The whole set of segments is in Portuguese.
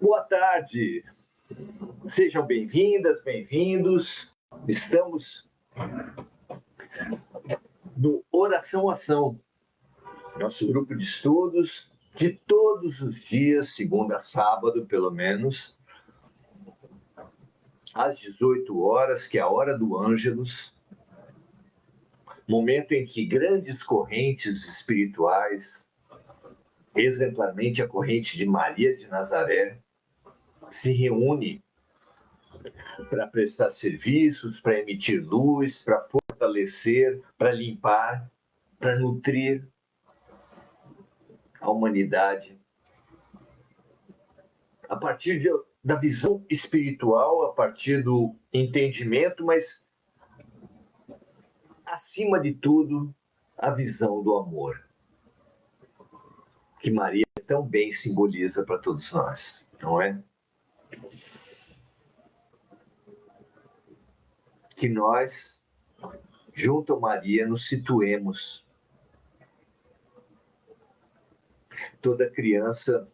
Boa tarde, sejam bem-vindas, bem-vindos. Estamos no Oração Ação, nosso grupo de estudos de todos os dias, segunda a sábado, pelo menos, às 18 horas, que é a hora do Ângelus, momento em que grandes correntes espirituais, exemplarmente a corrente de Maria de Nazaré, se reúne para prestar serviços, para emitir luz, para fortalecer, para limpar, para nutrir a humanidade a partir da visão espiritual, a partir do entendimento, mas, acima de tudo, a visão do amor, que Maria tão bem simboliza para todos nós, não é? Que nós, junto a Maria, nos situemos. Toda criança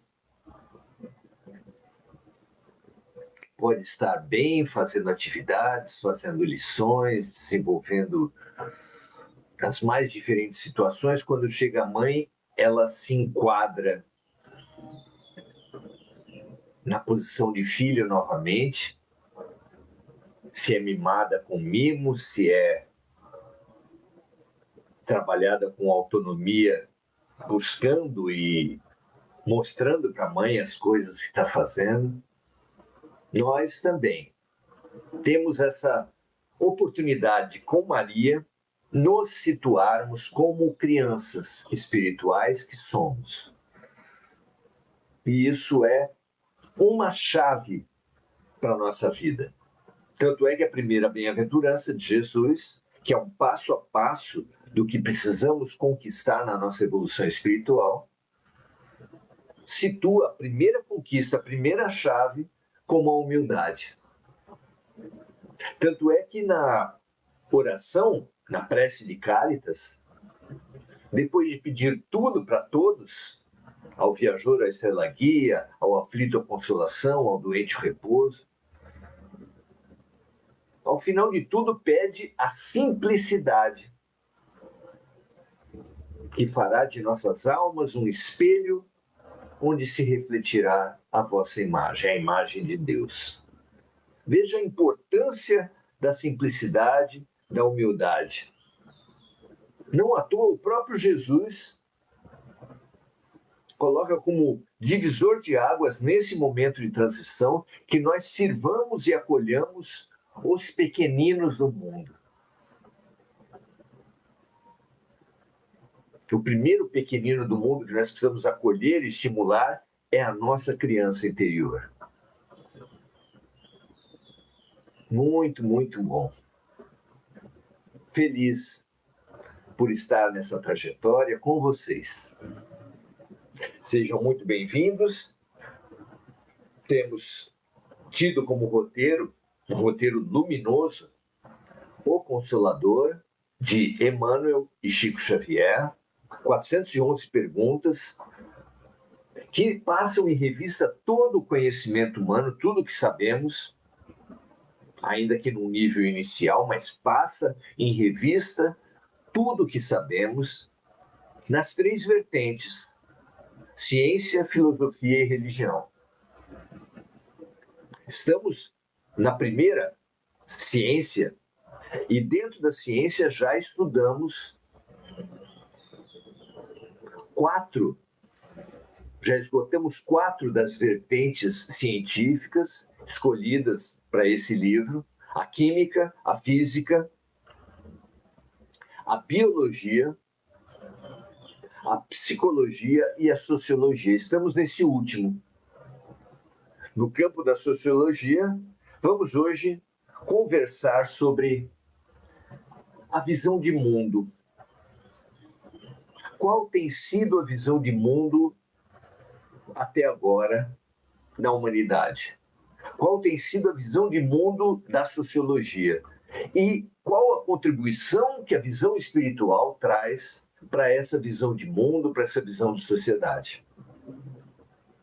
pode estar bem fazendo atividades, fazendo lições, desenvolvendo as mais diferentes situações. Quando chega a mãe, ela se enquadra na posição de filho novamente, se é mimada com mimo, se é trabalhada com autonomia, buscando e mostrando para a mãe as coisas que está fazendo. Nós também temos essa oportunidade com Maria nos situarmos como crianças espirituais que somos. E isso é uma chave para a nossa vida. Tanto é que a primeira bem-aventurança de Jesus, que é um passo a passo do que precisamos conquistar na nossa evolução espiritual, situa a primeira conquista, a primeira chave, como a humildade. Tanto é que na oração, na prece de Cáritas, depois de pedir tudo para todos, ao viajor a estrela guia, ao aflito a consolação, ao doente o repouso, ao final de tudo pede a simplicidade, que fará de nossas almas um espelho onde se refletirá a vossa imagem, a imagem de Deus. Veja a importância da simplicidade, da humildade. Não à toa, o próprio Jesus coloca como divisor de águas, nesse momento de transição, que nós sirvamos e acolhamos os pequeninos do mundo. O primeiro pequenino do mundo que nós precisamos acolher e estimular é a nossa criança interior. Muito, muito bom. Feliz por estar nessa trajetória com vocês. Sejam muito bem-vindos. Temos tido como roteiro, um roteiro luminoso, O Consolador, de Emmanuel e Chico Xavier, 411 perguntas, que passam em revista todo o conhecimento humano, tudo que sabemos, ainda que num nível inicial, mas passa em revista tudo que sabemos nas três vertentes: ciência, filosofia e religião. Estamos na primeira, ciência, e dentro da ciência já estudamos já esgotamos 4 das vertentes científicas escolhidas para esse livro: a química, a física, a biologia, a psicologia e a sociologia. Estamos nesse último. No campo da sociologia, vamos hoje conversar sobre a visão de mundo. Qual tem sido a visão de mundo até agora na humanidade? Qual tem sido a visão de mundo da sociologia? E qual a contribuição que a visão espiritual traz para essa visão de mundo, para essa visão de sociedade?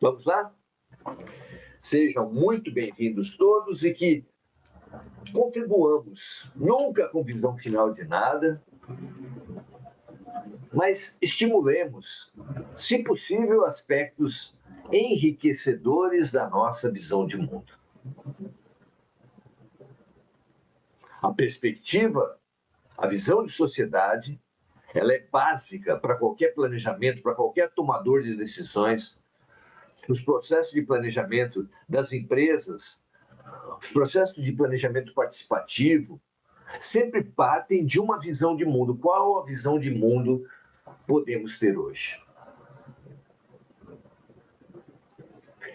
Vamos lá? Sejam muito bem-vindos todos e que contribuamos, nunca com visão final de nada, mas estimulemos, se possível, aspectos enriquecedores da nossa visão de mundo. A perspectiva, a visão de sociedade, ela é básica para qualquer planejamento, para qualquer tomador de decisões. Os processos de planejamento das empresas, os processos de planejamento participativo, sempre partem de uma visão de mundo. Qual a visão de mundo podemos ter hoje?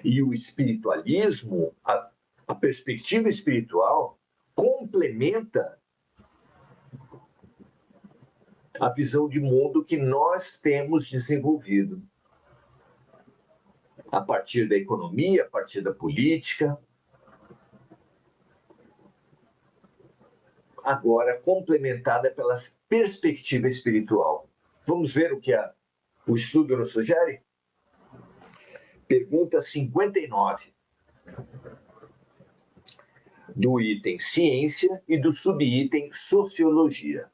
E o espiritualismo, a perspectiva espiritual, complementa a visão de mundo que nós temos desenvolvido a partir da economia, a partir da política, agora complementada pela perspectiva espiritual. Vamos ver o que o estudo nos sugere? Pergunta 59, do item ciência e do subitem sociologia.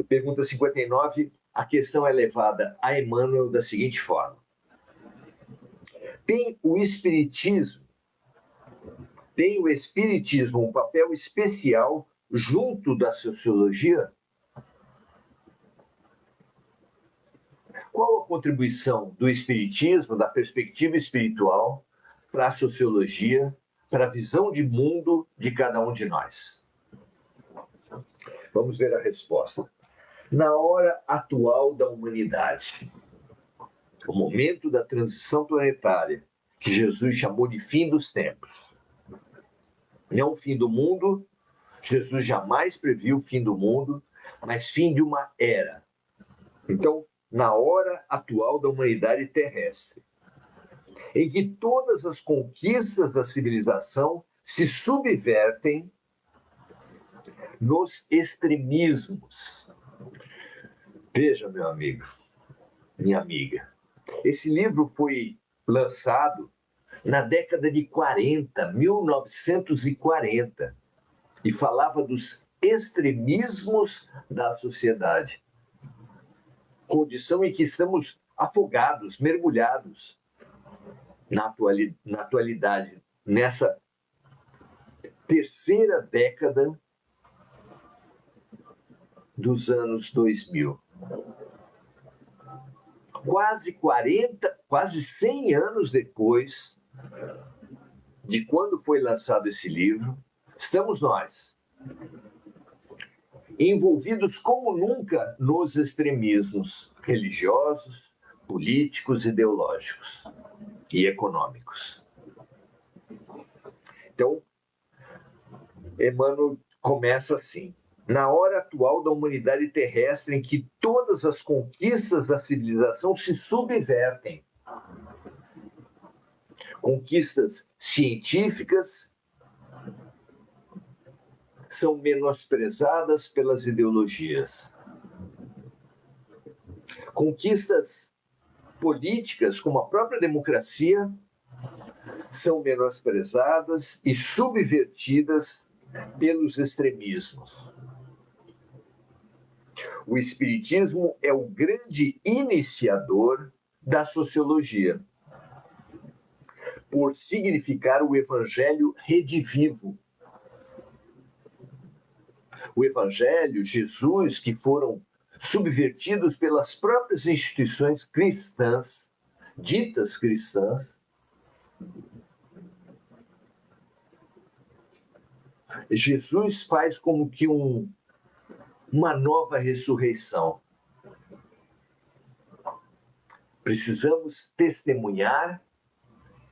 Pergunta 59, a questão é levada a Emmanuel da seguinte forma: tem o Espiritismo um papel especial junto da sociologia? Qual a contribuição do Espiritismo, da perspectiva espiritual, para a sociologia, para a visão de mundo de cada um de nós? Vamos ver a resposta. Na hora atual da humanidade, o momento da transição planetária, que Jesus chamou de fim dos tempos. Não fim do mundo, Jesus jamais previu o fim do mundo, mas fim de uma era. Então, na hora atual da humanidade terrestre, em que todas as conquistas da civilização se subvertem nos extremismos. Veja, meu amigo, minha amiga, esse livro foi lançado na década de 40, 1940, e falava dos extremismos da sociedade. Condição em que estamos afogados, mergulhados na atualidade, nessa terceira década dos anos 2000. Quase 100 anos depois de quando foi lançado esse livro, estamos nós, envolvidos como nunca nos extremismos religiosos, políticos, ideológicos e econômicos. Então, Emmanuel começa assim: na hora atual da humanidade terrestre, em que todas as conquistas da civilização se subvertem, conquistas científicas são menosprezadas pelas ideologias. Conquistas políticas, como a própria democracia, são menosprezadas e subvertidas pelos extremismos. O Espiritismo é o grande iniciador da sociologia, por significar o Evangelho redivivo. O Evangelho, Jesus, que foram subvertidos pelas próprias instituições cristãs, ditas cristãs, Jesus faz como que uma nova ressurreição. Precisamos testemunhar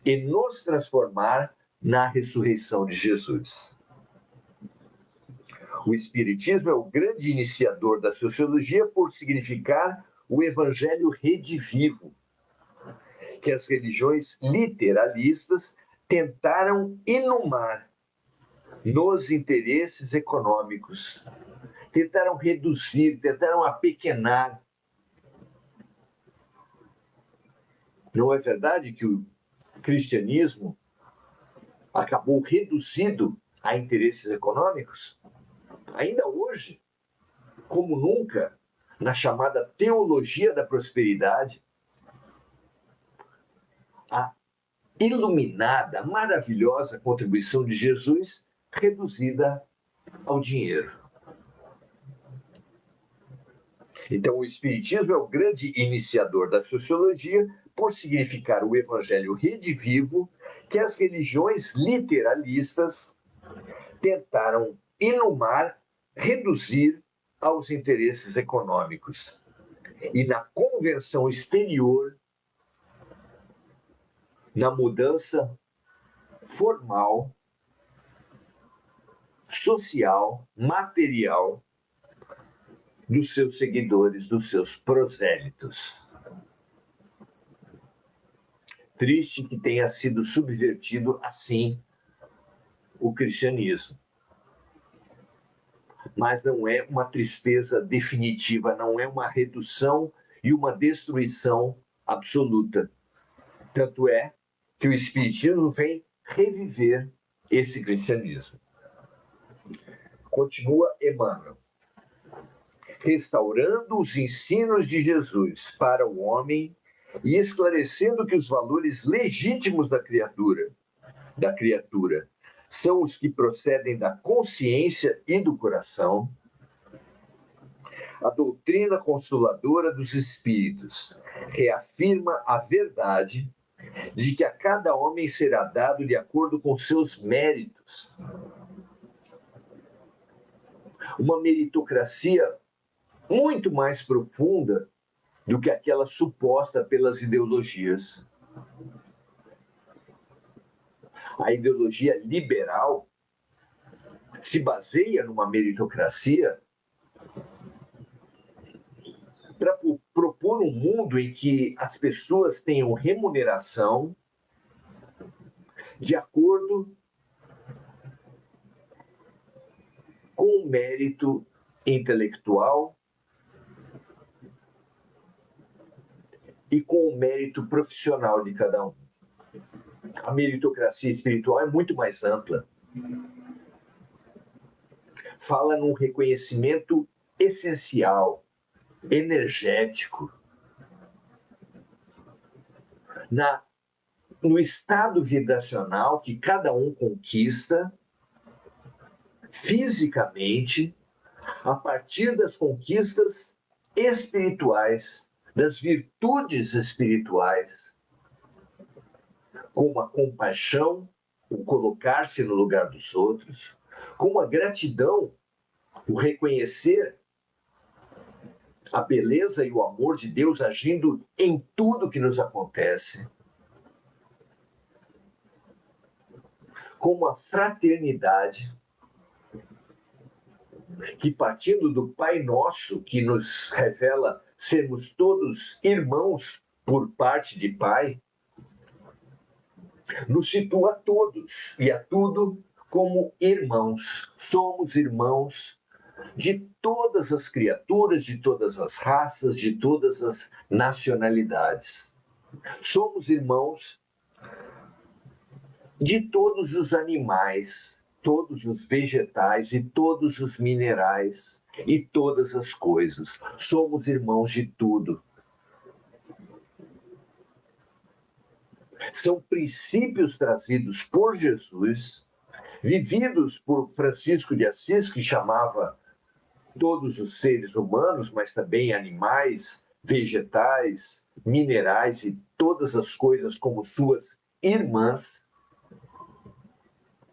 e nos transformar na ressurreição de Jesus. O Espiritismo é o grande iniciador da sociologia por significar o Evangelho redivivo, que as religiões literalistas tentaram inumar nos interesses econômicos, tentaram reduzir, tentaram apequenar. Não é verdade que cristianismo acabou reduzido a interesses econômicos? Ainda hoje, como nunca, na chamada teologia da prosperidade, a iluminada, maravilhosa contribuição de Jesus reduzida ao dinheiro. Então, o Espiritismo é o grande iniciador da sociologia por significar o evangelho redivivo que as religiões literalistas tentaram inumar, reduzir aos interesses econômicos. E na convenção exterior, na mudança formal, social, material dos seus seguidores, dos seus prosélitos. Triste que tenha sido subvertido assim o cristianismo. Mas não é uma tristeza definitiva, não é uma redução e uma destruição absoluta. Tanto é que o Espiritismo vem reviver esse cristianismo. Continua Emmanuel. Restaurando os ensinos de Jesus para o homem e esclarecendo que os valores legítimos da criatura são os que procedem da consciência e do coração, a doutrina consoladora dos espíritos reafirma a verdade de que a cada homem será dado de acordo com seus méritos. Uma meritocracia muito mais profunda do que aquela suposta pelas ideologias. A ideologia liberal se baseia numa meritocracia para propor um mundo em que as pessoas tenham remuneração de acordo com o mérito intelectual e com o mérito profissional de cada um. A meritocracia espiritual é muito mais ampla. Fala num reconhecimento essencial, energético, no estado vibracional que cada um conquista fisicamente a partir das conquistas espirituais, das virtudes espirituais, como a compaixão, o colocar-se no lugar dos outros, como a gratidão, o reconhecer a beleza e o amor de Deus agindo em tudo que nos acontece, como a fraternidade, que partindo do Pai Nosso, que nos revela sermos todos irmãos por parte de Pai, nos situa a todos e a tudo como irmãos. Somos irmãos de todas as criaturas, de todas as raças, de todas as nacionalidades. Somos irmãos de todos os animais, todos os vegetais e todos os minerais e todas as coisas. Somos irmãos de tudo. São princípios trazidos por Jesus, vividos por Francisco de Assis, que chamava todos os seres humanos, mas também animais, vegetais, minerais e todas as coisas como suas irmãs.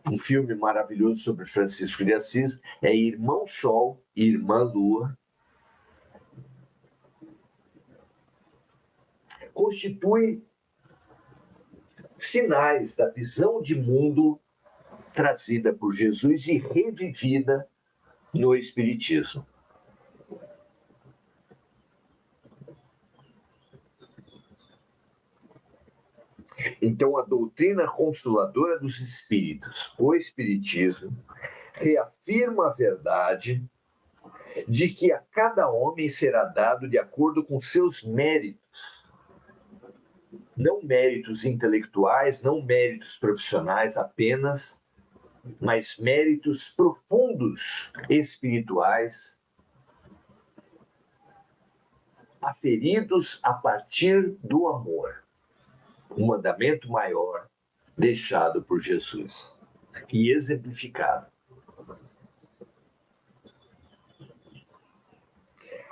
Um filme maravilhoso sobre Francisco de Assis é Irmão Sol e Irmã Lua. Constitui sinais da visão de mundo trazida por Jesus e revivida no Espiritismo. Então, a doutrina consoladora dos espíritos, o Espiritismo, reafirma a verdade de que a cada homem será dado de acordo com seus méritos. não méritos intelectuais, não méritos profissionais apenas, mas méritos profundos espirituais, aferidos a partir do amor, um mandamento maior deixado por Jesus e exemplificado.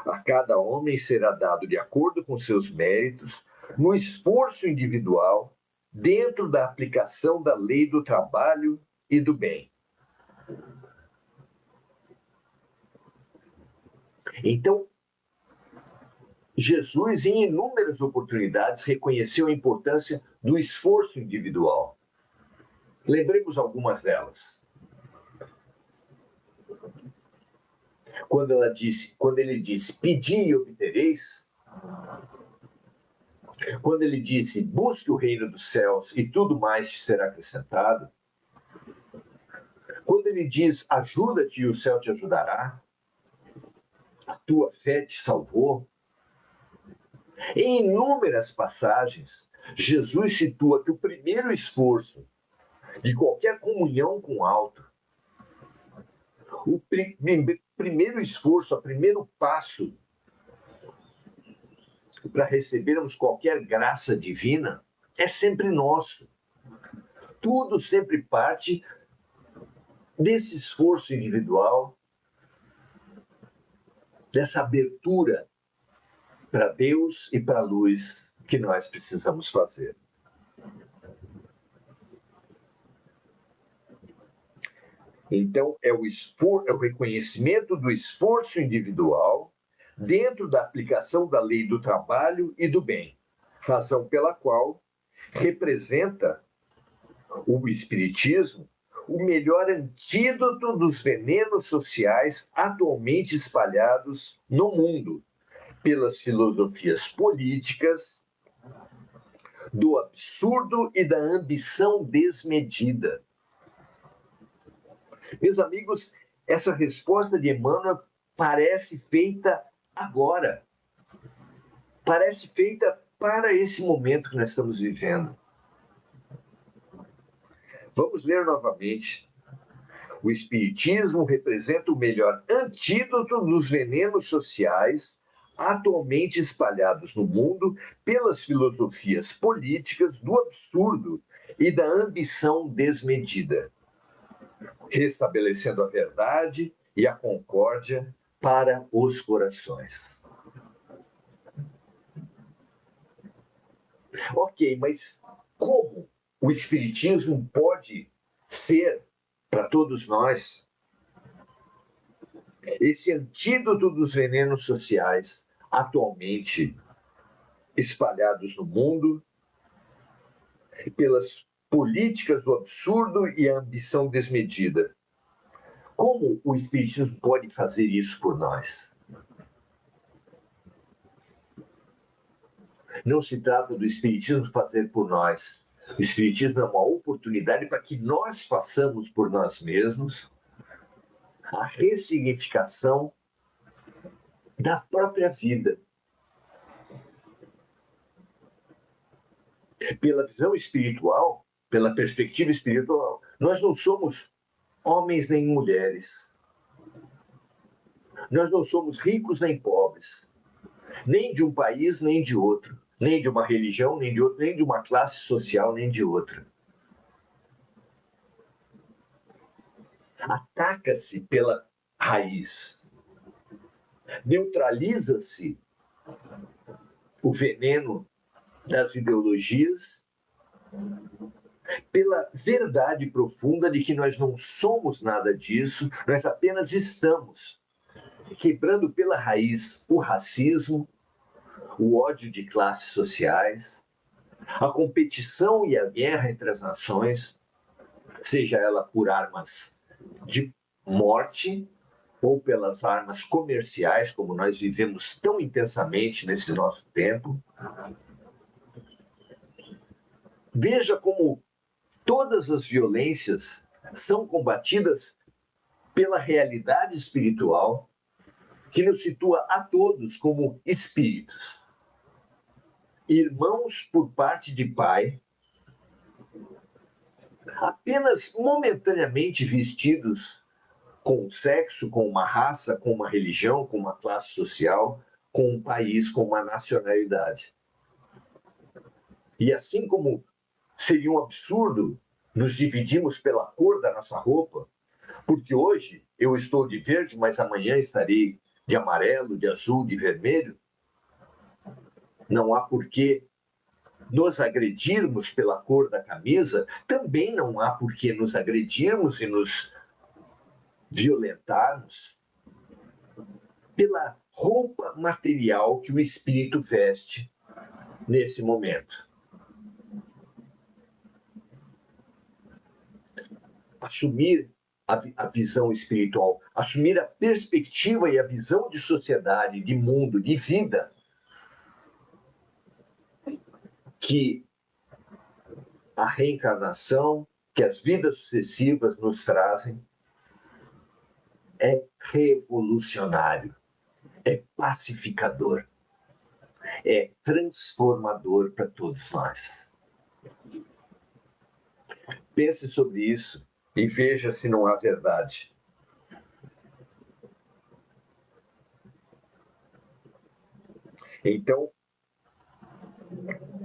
A cada homem será dado de acordo com seus méritos, no esforço individual, dentro da aplicação da lei do trabalho e do bem. Então, Jesus, em inúmeras oportunidades, reconheceu a importância do esforço individual. Lembremos algumas delas. Quando ele disse, pedi e obtereis, quando ele disse, busque o reino dos céus e tudo mais te será acrescentado, quando ele diz, ajuda-te e o céu te ajudará, a tua fé te salvou, em inúmeras passagens, Jesus situa que o primeiro esforço de qualquer comunhão com o alto, o primeiro esforço, o primeiro passo para recebermos qualquer graça divina é sempre nosso. Tudo sempre parte desse esforço individual, dessa abertura para Deus e para a luz que nós precisamos fazer. Então, é o reconhecimento do esforço individual dentro da aplicação da lei do trabalho e do bem, razão pela qual representa o Espiritismo o melhor antídoto dos venenos sociais atualmente espalhados no mundo pelas filosofias políticas, do absurdo e da ambição desmedida. Meus amigos, essa resposta de Emmanuel parece feita agora. Parece feita para esse momento que nós estamos vivendo. Vamos ler novamente. O Espiritismo representa o melhor antídoto dos venenos sociais atualmente espalhados no mundo pelas filosofias políticas do absurdo e da ambição desmedida, restabelecendo a verdade e a concórdia para os corações. Ok, mas como o Espiritismo pode ser, para todos nós, esse antídoto dos venenos sociais atualmente espalhados no mundo pelas políticas do absurdo e a ambição desmedida? Como o Espiritismo pode fazer isso por nós? Não se trata do Espiritismo fazer por nós. O Espiritismo é uma oportunidade para que nós façamos por nós mesmos a ressignificação da própria vida. Pela visão espiritual, pela perspectiva espiritual, nós não somos homens nem mulheres. Nós não somos ricos nem pobres, nem de um país nem de outro, nem de uma religião nem de outro, nem de uma classe social nem de outra. Ataca-se pela raiz, neutraliza-se o veneno das ideologias pela verdade profunda de que nós não somos nada disso, nós apenas estamos quebrando pela raiz o racismo, o ódio de classes sociais, a competição e a guerra entre as nações, seja ela por armas de morte ou pelas armas comerciais, como nós vivemos tão intensamente nesse nosso tempo. Veja como todas as violências são combatidas pela realidade espiritual que nos situa a todos como espíritos. irmãos por parte de pai, apenas momentaneamente vestidos com sexo, com uma raça, com uma religião, com uma classe social, com um país, com uma nacionalidade. E assim como seria um absurdo nos dividirmos pela cor da nossa roupa, porque hoje eu estou de verde, mas amanhã estarei de amarelo, de azul, de vermelho, não há porquê nos agredirmos pela cor da camisa, também não há porquê nos agredirmos e nos violentarmos pela roupa material que o espírito veste nesse momento. Assumir a visão espiritual, assumir a perspectiva e a visão de sociedade, de mundo, de vida, que a reencarnação, que as vidas sucessivas nos trazem, é revolucionário, é pacificador, é transformador para todos nós. Pense sobre isso e veja se não há verdade. Então,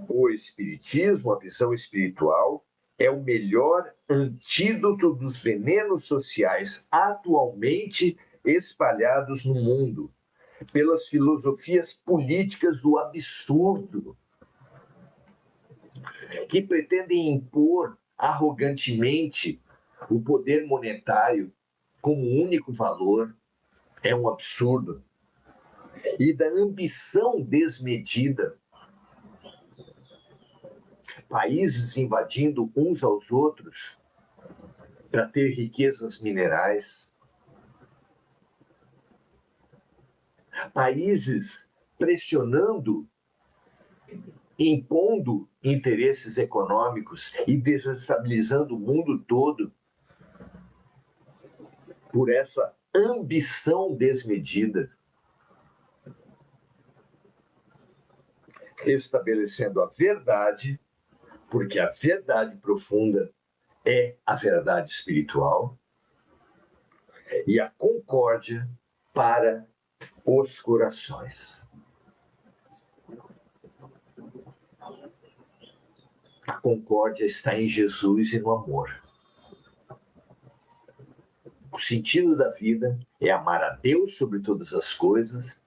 o espiritismo, a visão espiritual, é o melhor antídoto dos venenos sociais atualmente espalhados no mundo, pelas filosofias políticas do absurdo, que pretendem impor arrogantemente o poder monetário como único valor. É um absurdo. E da ambição desmedida, países invadindo uns aos outros para ter riquezas minerais, países pressionando, impondo interesses econômicos e desestabilizando o mundo todo por essa ambição desmedida, estabelecendo a verdade, porque a verdade profunda é a verdade espiritual, e a concórdia para os corações. A concórdia está em Jesus e no amor. O sentido da vida é amar a Deus sobre todas as coisas,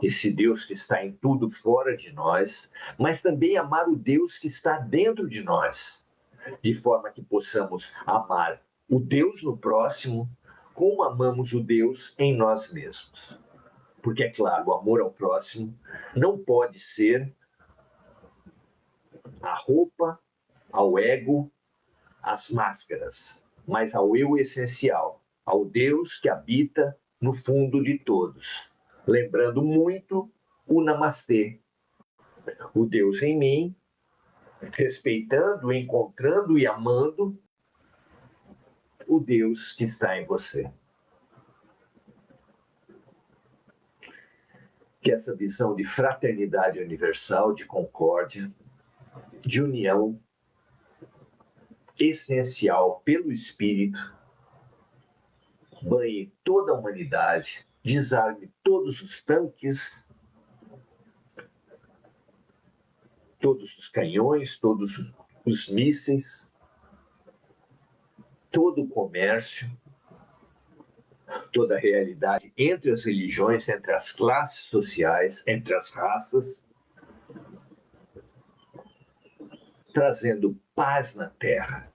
esse Deus que está em tudo fora de nós, mas também amar o Deus que está dentro de nós, de forma que possamos amar o Deus no próximo, como amamos o Deus em nós mesmos. Porque, é claro, o amor ao próximo não pode ser a roupa, ao ego, às máscaras, mas ao eu essencial, ao Deus que habita no fundo de todos. Lembrando muito o Namastê, o Deus em mim, respeitando, encontrando e amando o Deus que está em você. Que essa visão de fraternidade universal, de concórdia, de união essencial pelo Espírito, banhe toda a humanidade, desarme todos os tanques, todos os canhões, todos os mísseis, todo o comércio, toda a realidade entre as religiões, entre as classes sociais, entre as raças, trazendo paz na Terra.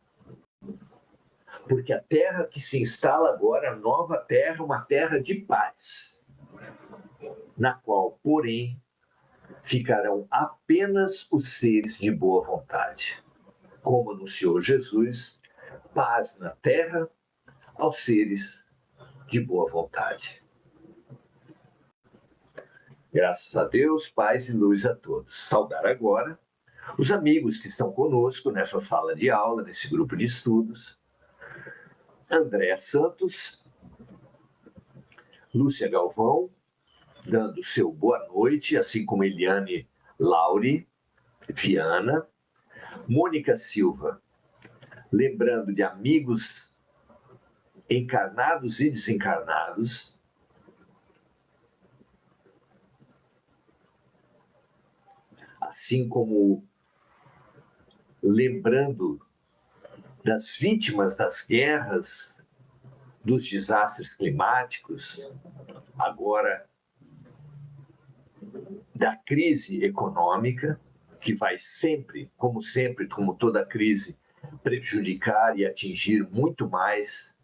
Porque a terra que se instala agora, a nova terra, uma terra de paz, na qual, porém, ficarão apenas os seres de boa vontade. Como anunciou Jesus, paz na terra aos seres de boa vontade. Graças a Deus, paz e luz a todos. Saudar agora os amigos que estão conosco nessa sala de aula, nesse grupo de estudos. André Santos, Lúcia Galvão, dando seu boa noite, assim como Eliane Laure Viana, Mônica Silva, lembrando de amigos encarnados e desencarnados, assim como lembrando das vítimas das guerras, dos desastres climáticos, agora da crise econômica, que vai sempre, como toda crise, prejudicar e atingir muito mais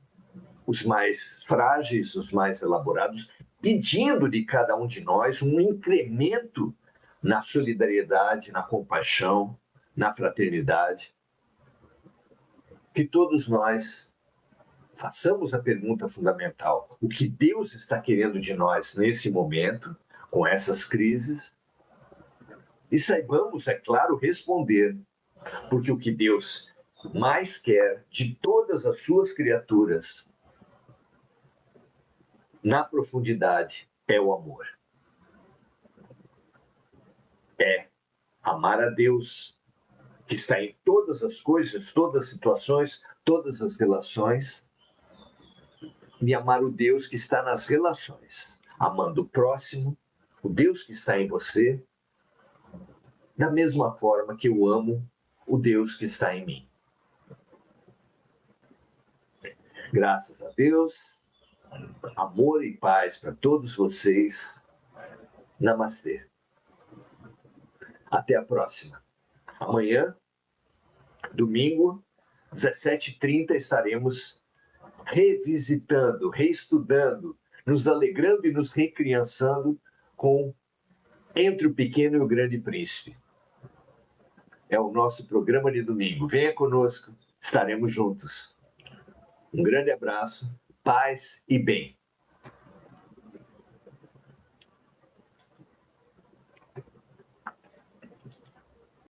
os mais frágeis, os mais elaborados, pedindo de cada um de nós um incremento na solidariedade, na compaixão, na fraternidade. Que todos nós façamos a pergunta fundamental: o que Deus está querendo de nós nesse momento, com essas crises? E saibamos, é claro, responder, porque o que Deus mais quer de todas as suas criaturas, na profundidade, é o amor. É amar a Deus, que está em todas as coisas, todas as situações, todas as relações, e amar o Deus que está nas relações, amando o próximo, o Deus que está em você, da mesma forma que eu amo o Deus que está em mim. Graças a Deus, amor e paz para todos vocês. Namastê. Até a próxima. Amanhã, domingo, 17h30, estaremos revisitando, reestudando, nos alegrando e nos recriançando com Entre o Pequeno e o Grande Príncipe. É o nosso programa de domingo. Venha conosco, estaremos juntos. Um grande abraço, paz e bem.